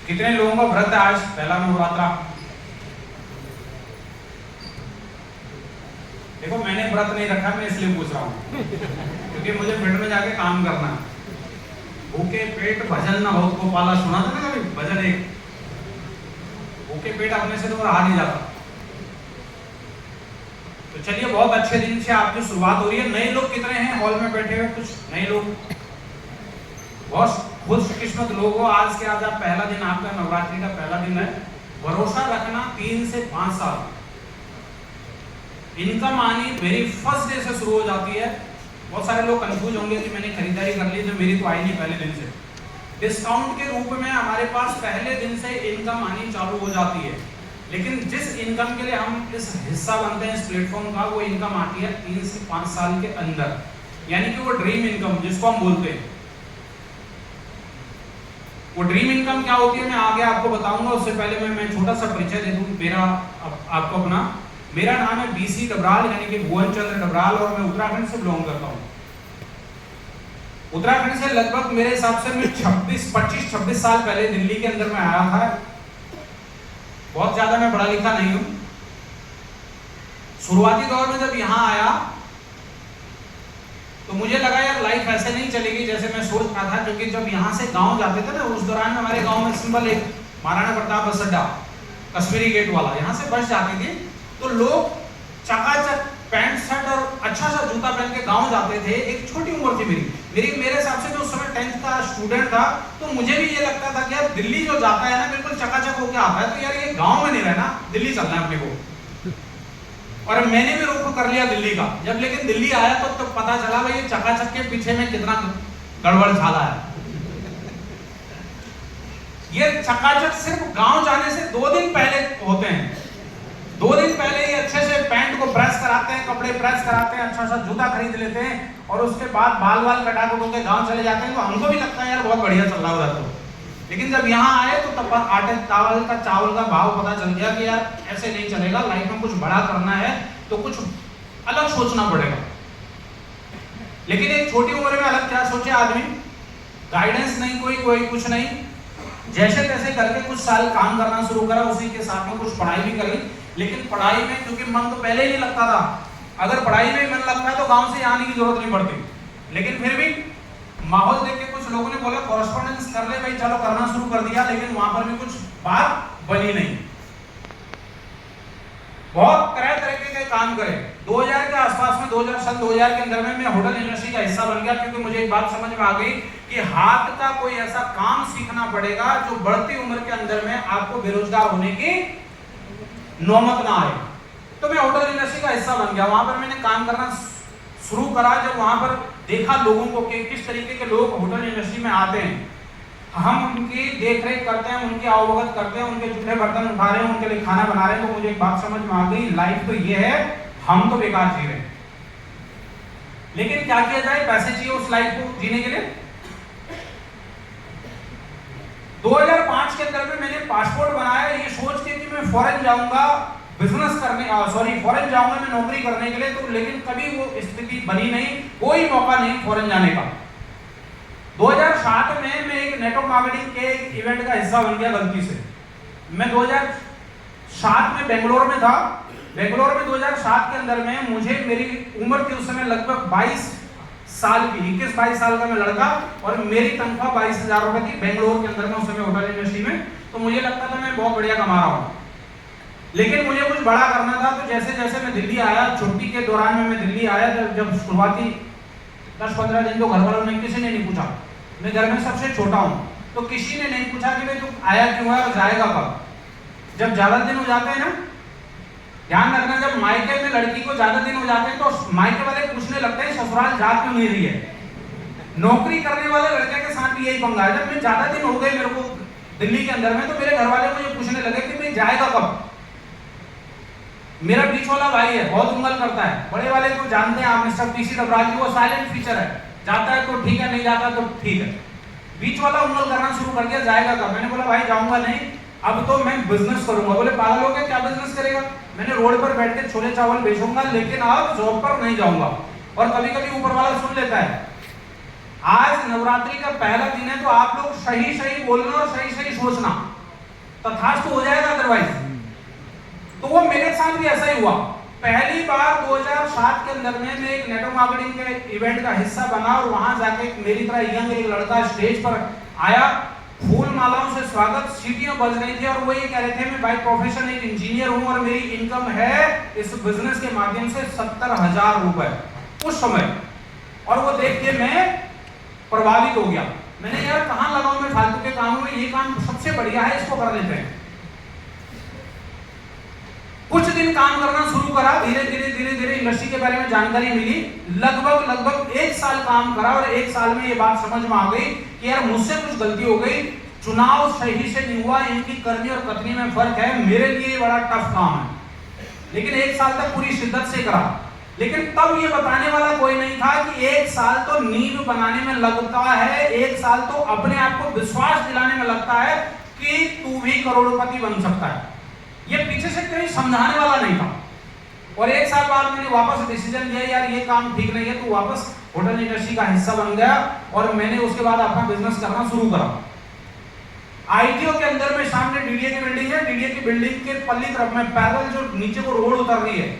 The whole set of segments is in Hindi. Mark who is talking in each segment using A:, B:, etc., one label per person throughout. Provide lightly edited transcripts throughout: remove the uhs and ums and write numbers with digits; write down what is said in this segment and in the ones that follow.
A: कितने लोगों का व्रत है आज पहला नवरात्रा? देखो मैंने व्रत नहीं रखा, मैं इसलिए पूछ रहा हूँ क्योंकि मुझे फील्ड में जाके काम करना है। भूखे पेट भजन न हो को पाला, सुना था ना कभी भजन? एक भूखे पेट अपने से तो रहा नहीं जाता। तो चलिए, बहुत अच्छे दिन से आपकी शुरुआत हो रही है। नए लोग कितने हैं हॉल में बैठे हुए? कुछ नए लोग, बहुत खुशकिस्मत लोग हो। आज के आज आप पहला दिन, आपका नवरात्रि का पहला दिन है। भरोसा रखना 3 से 5 साल इनकम आनी वेरी फर्स्ट डे से शुरू हो जाती है। बहुत सारे लोग कंफ्यूज होंगे कि मैंने खरीदारी कर ली तो मेरी तो आई नहीं पहले दिन से। डिस्काउंट के रूप में हमारे पास पहले दिन से इनकम आनी चालू हो जाती है, लेकिन जिस इनकम के लिए हम इस हिस्सा बनते हैं इस प्लेटफॉर्म का, वो इनकम आती है 3 से 5 साल के अंदर, यानी कि वो ड्रीम इनकम जिसको हम बोलते हैं। वो ड्रीम इनकम क्या होती है मैं आगे आपको बताऊंगा। उससे पहले मैं छोटा सा परिचय दे दूं मेरा आपको अपना। मेरा नाम है बीसी डबराल, यानी कि भुवन चंद्र डबराल, और मैं उत्तराखंड से बिलोंग करता हूँ। उत्तराखंड से लगभग मेरे हिसाब से मैं 25-26 साल पहले दिल्ली के अंदर में आया था। बहुत ज्यादा मैं पढ़ा लिखा नहीं हूं। शुरुआती दौर में जब यहां आया तो मुझे लगा यार लाइफ ऐसे नहीं चलेगी जैसे मैं सोच रहा था, क्योंकि जब यहां से गांव जाते थे ना, उस दौरान में हमारे गांव में सिंपल एक महाराणा प्रताप बस अड्डा, कश्मीरी गेट वाला, यहां से बस जाती थी तो लोग चकाचक पैंट शर्ट और अच्छा सा जूता पहन के गांव जाते थे। एक छोटी उम्र थी मेरे हिसाब से, जो उस समय 10th का स्टूडेंट था, तो मुझे भी ये लगता था कि यार दिल्ली जो जाता है ना बिल्कुल चकाचक होके आता है, तो यार ये गांव में नहीं रहना, दिल्ली चलना है अपने को। और मैंने भी रुख कर लिया दिल्ली का। जब लेकिन दिल्ली आया तो पता चला भाई ये चकाचक के पीछे में कितना गड़बड़ झाला है। ये चकाचक सिर्फ गांव जाने से 2 दिन पहले होते हैं। 2 दिन पहले ही अच्छे से पैंट को प्रेस कराते हैं, कपड़े प्रेस कराते हैं, अच्छा सा जूता खरीद लेते हैं, और उसके बाद बाल कटा के गांव चले जाते हैं। तो हमको भी लगता है यार बहुत बढ़िया चल रहा है उधर। तो लेकिन जब यहाँ आए तो तब आटे चावल का भाव पता चल गया कि यार ऐसे नहीं चलेगा, लाइफ में कुछ बड़ा करना है तो कुछ अलग सोचना पड़ेगा। लेकिन एक छोटी उम्र में अलग क्या सोचे आदमी, गाइडेंस नहीं, कोई कुछ नहीं, जैसे तैसे करके कुछ साल काम करना शुरू करा, उसी के साथ में कुछ पढ़ाई भी करी। लेकिन पढ़ाई में क्योंकि मन तो पहले ही नहीं लगता था, अगर पढ़ाई में मन लगता है तो गांव से आने की जरूरत नहीं पड़ती। लेकिन फिर भी माहौल देख के कुछ लोगों ने बोला कॉरेस्पॉन्डेंस कर ले भाई, चलो करना शुरू कर दिया, लेकिन वहां पर भी कुछ बात बनी नहीं। बहुत तरह के काम करे। 2000 के आसपास में, 2000 के अंदर में मैं होटल इंडस्ट्री का हिस्सा बन गया, क्योंकि मुझे एक बात समझ में आ गई कि हाथ का कोई ऐसा काम सीखना पड़ेगा जो बढ़ती उम्र के अंदर में आपको बेरोजगार होने की नौबत ना आए। तो मैं होटल इंडस्ट्री का हिस्सा बन गया, वहां पर मैंने काम करना शुरू करा। जब वहां पर देखा लोगों को कि किस तरीके के लोग होटल इंडस्ट्री में आते हैं, हम उनकी देखरेख करते हैं, उनकी अवगत करते हैं, उनके जूठे बर्तन उठा रहे हैं, उनके लिए खाना बना रहे हैं, तो मुझे एक बात समझ में आ गई, लाइफ तो ये है, हम तो बेकार जी रहे हैं। लेकिन क्या किया जाए, पैसे चाहिए उस लाइफ को जीने के लिए। 2005 के अंदर में मैंने पासपोर्ट बनाया ये सोच के कि मैं फॉरेन जाऊंगा बिजनेस करने, फॉरेन जाऊंगा मैं नौकरी करने के लिए। तो लेकिन कभी वो स्थिति बनी नहीं, कोई मौका नहीं फॉरेन जाने का। 2007 में मैं एक नेटवर्क मार्केटिंग के इवेंट का हिस्सा बन गया गलती से। मैं 2007 में बेंगलोर में था। बेंगलोर में 2007 के अंदर में मुझे, मेरी उम्र थी उस समय लगभग 22 साल की, 21-22 साल का मैं लड़का, और मेरी तनख्वाह 22,000 रुपए थी बेंगलोर के अंदर में उस समय होटल इंडस्ट्री में। तो मुझे लगता था मैं बहुत बढ़िया कमा रहा हूँ, लेकिन मुझे कुछ बड़ा करना था। तो जैसे जैसे मैं दिल्ली आया, छुट्टी के दौरान में मैं दिल्ली आया, जब शुरुआती 10-15 दिन तो घर वालों ने, किसी ने नहीं पूछा, मैं घर में सबसे छोटा हूँ, तो किसी ने नहीं पूछा कि भाई तू आया क्यों है और जाएगा कब। जब ज्यादा दिन हो जाते हैं ना, ध्यान रखना, जब मायके में लड़की को ज्यादा दिन हो जाते हैं तो मायके वाले पूछने लगते हैं ससुराल जा क्यों नहीं रही है। नौकरी करने वाले लड़के के साथ भी यही पंगा है। जब मैं ज्यादा दिन हो गए मेरे को दिल्ली के अंदर में, तो मेरे घर वाले मुझे पूछने लगे कि भाई जाएगा कब। मेरा बीच वाला भाई है, बहुत उंगल करता है, बड़े वाले को जानते हैं आप, मिस्टर पीसी डबराल जी, वो साइलेंट फीचर है, जाता है तो ठीक है, नहीं जाता तो ठीक है। बीच वाला उंगल करना शुरू कर दिया, जाएगा कब। मैंने बोला भाई जाऊंगा नहीं, अब तो मैं बिजनेस करूंगा। बोले पागल हो गया, क्या बिजनेस करेगा। मैंने रोड पर बैठ के छोले चावल बेचूंगा, लेकिन अब जॉब पर नहीं जाऊंगा। और कभी कभी ऊपर वाला सुन लेता है। आज नवरात्रि का पहला दिन है, तो आप लोग सही सही बोलना और सही सही सोचना। तथास्तु हो जाएगा अदरवाइज। तो वो मेरे साथ भी ऐसा ही हुआ। पहली बार 2007 के अंदर में मैं एक नेटवर्क मार्केटिंग के इवेंट का हिस्सा बना और वहां जाके मेरी तरह यंग एक लड़का स्टेज पर आया, फूल मालाओं से स्वागत, सीटियां बज रही थी और वो ये कह रहे थे मैं बाय प्रोफेशन एक इंजीनियर हूं और मेरी इनकम है इस बिजनेस के माध्यम से 70,000 रुपए उस समय। और वो देख के मैं प्रभावित हो गया। मैंने यार कहां लगाऊं मैं फालतू के कामों में, ये काम सबसे बढ़िया है, इसको कर लेते हैं। कुछ दिन काम करना शुरू करा, धीरे धीरे इंडस्ट्री के बारे में जानकारी मिली। लगभग 1 साल काम करा और 1 साल में ये बात समझ में आ गई कि यार मुझसे कुछ गलती हो गई, चुनाव सही से नहीं हुआ, इनकी करनी और कथनी में फर्क है, मेरे लिए ये बड़ा टफ काम है। लेकिन 1 साल तक पूरी शिद्दत से करा। लेकिन तब ये बताने वाला कोई नहीं था कि 1 साल तो नींव बनाने में लगता है, 1 साल तो अपने आप को विश्वास दिलाने में लगता है कि तू भी करोड़पति बन सकता है। ये पीछे से कहीं समझाने वाला नहीं था। और 1 साल बाद मैंने वापस डिसीजन लिया यार ये काम ठीक नहीं है, तो वापस होटल इंडस्ट्री का हिस्सा बन गया और मैंने उसके बाद अपना बिजनेस करना शुरू करा। आईटीओ के अंदर में सामने डीडीए की बिल्डिंग है, डीडीए की बिल्डिंग के पल्ली तरफ में पैरेलल जो नीचे को रोड उतर रही है,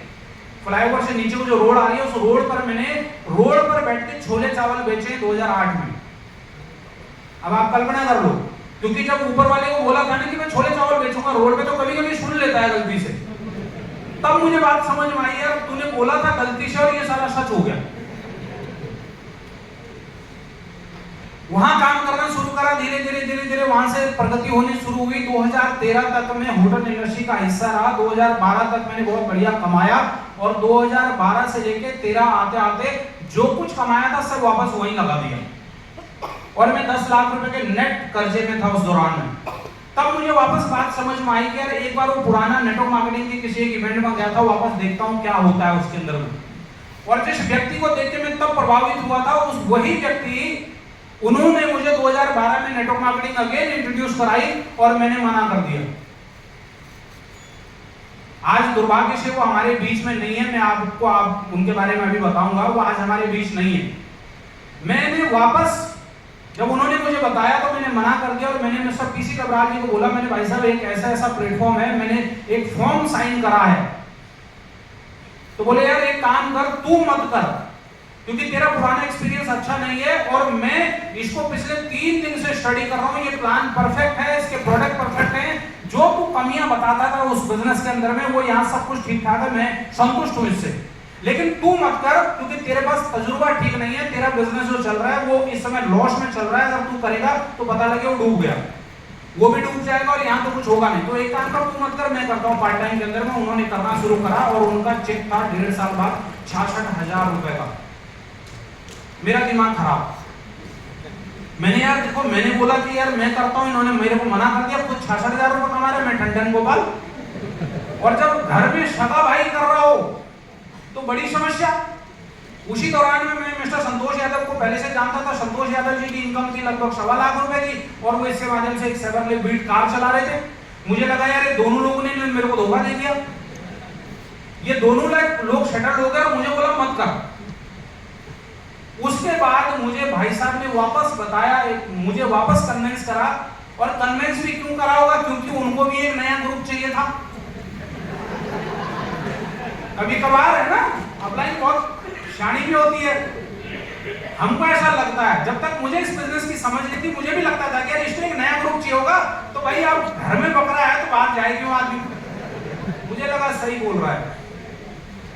A: फ्लाईओवर से नीचे को जो रोड आ रही है, उस रोड पर मैंने रोड पर बैठ के छोले चावल बेचे 2008 में। अब आप कल्पना कर लो, क्योंकि जब ऊपर वाले को बोला था ना कि मैं छोले चावल बेचूंगा रोड पे, तो कभी कभी सुन लेता है गलती से। तब मुझे बात समझ में आई यार तूने बोला था गलती से और ये सारा सच हो गया। वहां काम करना शुरू करा, धीरे धीरे वहां से प्रगति होनी शुरू हुई। 2013 तक मैं होटल इंडस्ट्री का हिस्सा रहा। 2012 तक मैंने बहुत बढ़िया कमाया और 2012 से लेके 13 आते आते जो कुछ कमाया था सब वापस वहीं लगा दिया और मैं 10 लाख रुपए के नेट कर्जे में था उस दौरान में। तब मुझे वापस बात समझ में आई कि यार एक बार वो पुराना नेटवर्क मार्केटिंग के किसी एक इवेंट में गया था, वापस देखता हूँ क्या होता है उसके अंदर में। और जिस व्यक्ति को देख के मैं तब प्रभावित हुआ था, उस वही व्यक्ति उन्होंने मुझे 2012 में नेटवर्क मार्केटिंग अगेन इंट्रोड्यूस कराई और मैंने मना कर दिया। आज दुर्भाग्य से वो हमारे बीच में नहीं है, मैं आपको उनके बारे में अभी बताऊंगा, वो आज हमारे बीच नहीं है। मैंने वापस जब उन्होंने मुझे बताया तो मैंने मना कर दिया और मैंने मिस्टर पीसी कबराल जी को बोला, मैंने भाई साहब एक ऐसा प्लेटफॉर्म है, मैंने एक फॉर्म साइन करा है। तो बोले यार एक काम कर, तू मत कर क्योंकि तेरा पुराना एक्सपीरियंस अच्छा नहीं है और मैं इसको पिछले 3 दिन से स्टडी कर रहा हूँ, ये प्लान परफेक्ट है, इसके प्रोडक्ट परफेक्ट हैं, जो तू कमियां बताता था उस बिजनेस के अंदर में वो यहाँ सब कुछ ठीक ठाक है, मैं संतुष्ट हूँ इससे, लेकिन तू मत कर क्योंकि तेरे पास तजुर्बा ठीक नहीं है, तेरा बिजनेस जो चल रहा है वो इस समय लॉस में चल रहा है, अगर तू करेगा तो पता लगे वो डूब गया, वो भी डूब जाएगा और यहाँ तो कुछ होगा नहीं। तो एक काम कर, तू मत कर, मैं करता हूँ पार्ट टाइम के अंदर में। उन्होंने करना शुरू करा और उनका चेक था 1.5 साल बाद 66,000 रुपए का। मेरा दिमाग खराब। मैंने यार देखो, मैंने बोला कि यार मैं करता हूँ, इन्होंने मेरे को मना कर दिया, खुद 66,000 रुपए कमा रहे, मैं ठंडन गोपाल। और जब घर में सगा भाई कर रहा हो तो बड़ी समस्या। उसी दौरान में मैं मिस्टर संतोष यादव को पहले से जानता था। संतोष यादव जी की इनकम थी लगभग 1.25 लाख रुपए की और वो इसके माध्यम से एक सेवर्ले बीट कार चला रहे थे। मुझे लगा यार ये दोनों लोगों ने मेरे को धोखा दे दिया, ये दोनों लोग सेटल हो गए और मुझे बोला मत कर। उसके बाद मुझे भाई साहब ने वापस बताया, मुझे वापस कन्विंस करा। और कन्विंस भी क्यों करा होगा, क्योंकि उनको भी एक नया ग्रुप चाहिए था। कभी कभार है ना, अपलाइन बहुत शानी भी होती है। हमको ऐसा लगता है, जब तक मुझे इस बिजनेस की समझ नहीं थी, मुझे भी लगता था कि यार इसमें एक नया ग्रुप चाहिए होगा, तो भाई आप घर में बकरा है तो बात जाएगी वो आदमी। मुझे लगा सही बोल रहा है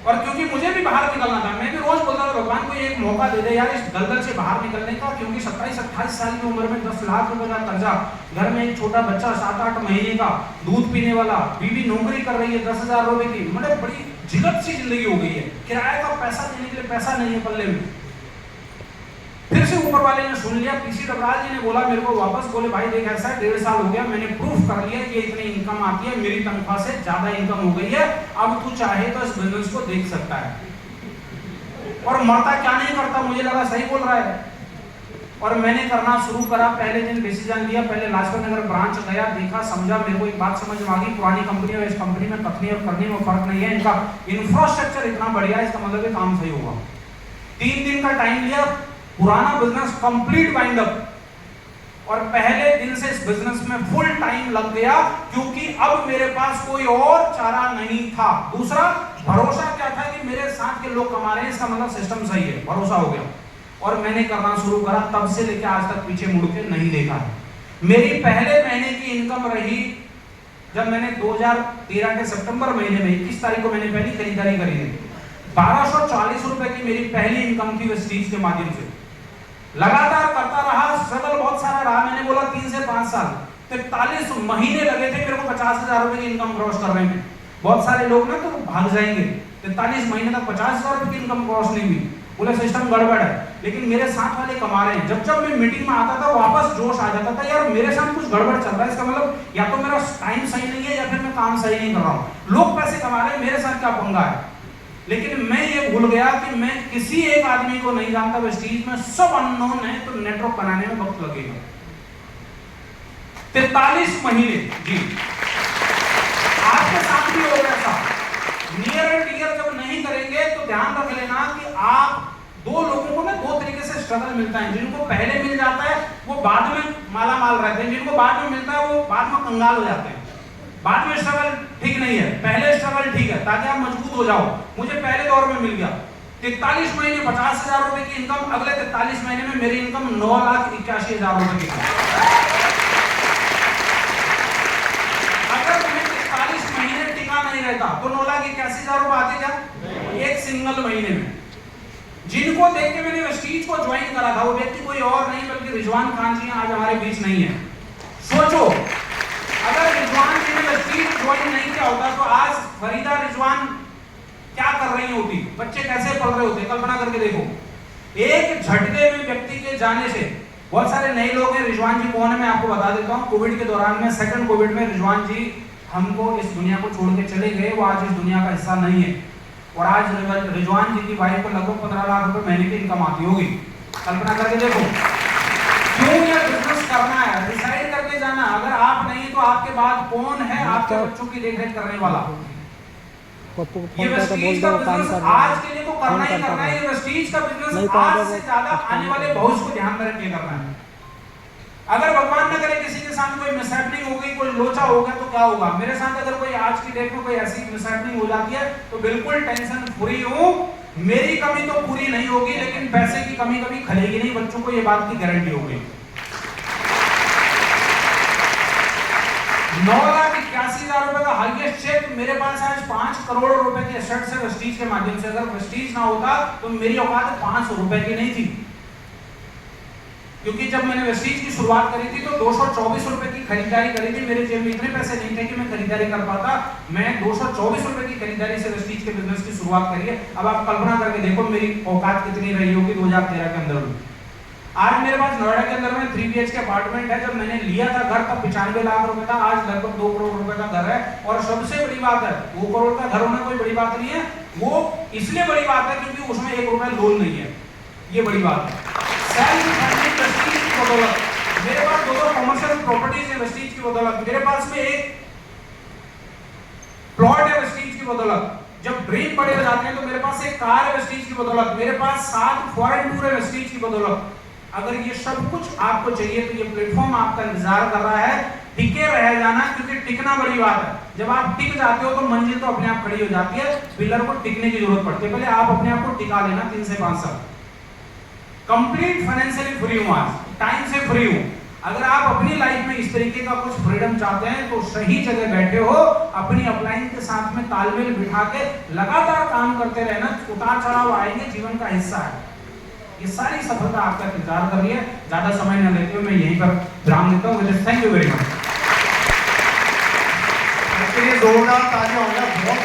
A: और क्योंकि मुझे भी बाहर निकलना था, मैं भी रोज बोलता था भगवान को एक मौका दे दे यार इस दलदल से बाहर निकलने का। क्योंकि 27-28 साल की उम्र में 10 लाख रुपए का कर्जा, घर में एक छोटा बच्चा 7-8 महीने का दूध पीने वाला, बीवी नौकरी कर रही है 10,000 रुपए की, मतलब बड़ी जिगत सी जिंदगी हो गई है। किराए का पैसा देने के लिए पैसा नहीं है पल्ले में। फिर से ऊपर वाले ने सुन लिया, पीसी डबराल जी ने बोला मेरे को वापस, बोले भाई देख ऐसा है 1.5 साल हो गया, मैंने प्रूफ कर लिया कि इतनी इनकम आती है, मेरी तनख्वाह से ज्यादा इनकम हो गई है, अब तू चाहे तो इस बिजनेस को देख सकता है। और मरता क्या नहीं करता, मुझे लगा सही बोल रहा है और मैंने करना शुरू करा। पहले दिन डिसीजन लिया, पहले लाजपत नगर ब्रांच गया, देखा, समझा, मेरे को एक बात समझ में आ गई, पुरानी कंपनी और इस कंपनी में कथनी और करने में फर्क नहीं है, इनका इंफ्रास्ट्रक्चर इतना बढ़िया है, इसका मतलब काम सही होगा। 3 दिन का टाइम लिया, पुराना बिजनेस कंप्लीट वाइंड अप और पहले दिन से इस बिजनेस में फुल टाइम लग गया, क्योंकि अब मेरे पास कोई और चारा नहीं था। दूसरा भरोसा क्या था कि मेरे साथ के लोग कमा रहे हैं, इसका मतलब सिस्टम सही है, भरोसा हो गया और मैंने करना शुरू करा। तब से लेकर आज तक पीछे मुड़ के नहीं देखा है। मेरी पहले महीने की इनकम रही जब मैंने 2013 के सितंबर महीने में 21 तारीख को मैंने पहली खरीदारी करी थी, 1240 रुपए की मेरी पहली इनकम थी वेस्टीज के माध्यम से। लगातार करता रहा, स्ट्रगल बहुत सारा रहा। मैंने बोला 3 से 5 साल 43 महीने लगे थे मेरे को 50,000 रुपए की इनकम क्रॉस करने में। बहुत सारे लोग ना तो भाग जाएंगे, 43 महीने तक 50,000 रुपए की इनकम क्रॉस नहीं हुई, बोले सिस्टम गड़बड़ है। लेकिन मेरे साथ वाले कमा रहे हैं। जब जब मैं मीटिंग में आता था वापस जोश आ जाता था, यार मेरे साथ कुछ गड़बड़ चल रहा है, इसका मतलब या तो मेरा टाइम सही नहीं है या फिर मैं काम सही नहीं कर रहा हूँ। लोग पैसे कमा रहे हैं, मेरे साथ क्या पंगा है। लेकिन मैं ये भूल गया कि मैं किसी एक आदमी को नहीं जानता वेस्टीज में, सब अननोन है, तो नेटवर्क बनाने में वक्त लगेगा। 43 महीने जी आपके साथ भी हो गया था। नियर एंड डियर जब नहीं करेंगे तो ध्यान रख लेना कि आप दो लोगों को ना दो तरीके से स्ट्रगल मिलता है। जिनको पहले मिल जाता है वो बाद में माला माल रहते हैं, जिनको बाद में मिलता है वो बाद में कंगाल हो जाते हैं। बाद में स्ट्रगल ठीक नहीं है, पहले स्ट्रगल ठीक है ताकि आप मजबूत हो जाओ। मुझे पहले दौर में मिल गया 43 महीने 50,000 रुपए की इनकम, अगले 43 महीने में मेरी इनकम 9,81,000 रुपए की। अगर मैं 43 महीने टिका नहीं रहता तो 9,81,000 रुपए आते क्या एक सिंगल महीने में। जिनको देख के मैंने वेस्टीज को ज्वाइन करा था वो व्यक्ति कोई और नहीं बल्कि रिजवान खान जी आज हमारे बीच नहीं है। सोचो अगर रिजवान जी ने वेस्टीज ज्वाइन नहीं किया होता तो आज फरीदा रिजवान क्या कर रही होती, बच्चे कैसे पढ़ रहे होते, कल्पना करके देखो। एक झटके में व्यक्ति के जाने से बहुत सारे नए लोग हैं। रिजवान जी कौन है मैं आपको बता देता हूँ। कोविड के दौरान में सेकंड कोविड में रिजवान जी हमको इस दुनिया को छोड़ के चले गए, वो आज इस दुनिया का हिस्सा नहीं है। और आज रिजवान जी की वाइफ को लगभग 15 लाख रुपए महीने की इनकम आती होगी। कल्पना करके देखो क्यों ये बिजनेस करना है, डिसाइड करके जाना। अगर आप नहीं तो आपके बाद कौन है आपके बच्चों की देखरेख करने वाला। ये वेस्टीज का बिजनेस आज के लिए तो करना ही करना है। ये वेस्टीज का बिजनेस आज से ज्यादा आने वाले भविष्य को ध्यान में रख के करना है। अगर भगवान न करे किसी के साथ कोई मिसहैपनिंग हो गई, कोई लोचा हो गया तो क्या होगा। मेरे साथ अगर कोई आज की डेट में कोई ऐसी मिसहैपनिंग हो जाती है तो बिल्कुल टेंशन फ्री हूं। मेरी कमी तो पूरी नहीं होगी लेकिन पैसे की कमी कभी खलेगी नहीं, बच्चों को ये बात की गारंटी हो गई। 9,81,000 रुपए का हाईएस्ट चेक मेरे पास आज 5 करोड़ रुपए के एसेट्स है वेस्टीज के माध्यम से। अगर वेस्टीज ना होता तो मेरी औकात 500 रुपए की नहीं थी, क्योंकि जब मैंने वेस्टीज की शुरुआत करी थी तो 224 रुपए की खरीदारी करी थी। मेरे जेब में इतने पैसे नहीं थे कि मैं खरीदारी कर पाता। मैं 224 रुपए की खरीदारी से वेस्टीज के बिजनेस की शुरुआत करी है। अब आप कल्पना करके देखो मेरी औकात कितनी रही होगी 2013 के अंदर में। आज मेरे पास नोएडा के अंदर में 3 BHK अपार्टमेंट है। जब मैंने लिया था घर तब 95 लाख रुपए था, आज लगभग 2 करोड़ रुपए का घर है। और सबसे बड़ी बात है 2 करोड़ का घर होना कोई बड़ी बात नहीं है, वो इसलिए बड़ी बात है क्योंकि उसमें 1 रुपया लोन नहीं है। ये बड़ी बात है। सेल्फ फंडिंग वेस्टीज की बदौलत मेरे पास 2 कमर्शियल प्रॉपर्टीज है वेस्टीज की बदौलत। मेरे पास में एक प्लॉट है वेस्टीज की बदौलत। जब ड्रीम बड़े हो जाते हैं तो मेरे पास एक कार है वेस्टीज की बदौलत। मेरे पास 7 फॉरेन टूर है वेस्टीज की बदौलत। अगर ये सब कुछ आपको चाहिए तो ये प्लेटफॉर्म आपका इंतजार कर रहा है। टिके रह जाना, क्योंकि टिकना बड़ी बात है। जब आप टिक जाते हो तो मंजिल तो अपने आप खड़ी हो जाती है, पिलर को टिकने की जरूरत पड़ती है। पहले आप अपने आप को टिका लेना 3 से 5 साल। कंप्लीट फाइनेंशियली फ्री हूं, आज टाइम से फ्री हूं। अगर आप अपनी लाइफ में इस तरीके का कुछ फ्रीडम चाहते हैं तो सही जगह बैठे हो। अपनी अपलाइन के साथ में तालमेल बिठा के लगातार काम करते रहना। उतार चढ़ाव आएंगे, जीवन का हिस्सा है। ये सारी सफलता आपका इंतजार कर रही है। ज्यादा समय न लेते हुए मैं यहीं पर विराम देता हूँ। Thank you very much.
B: जोरदार तालियां हो गया, बहुत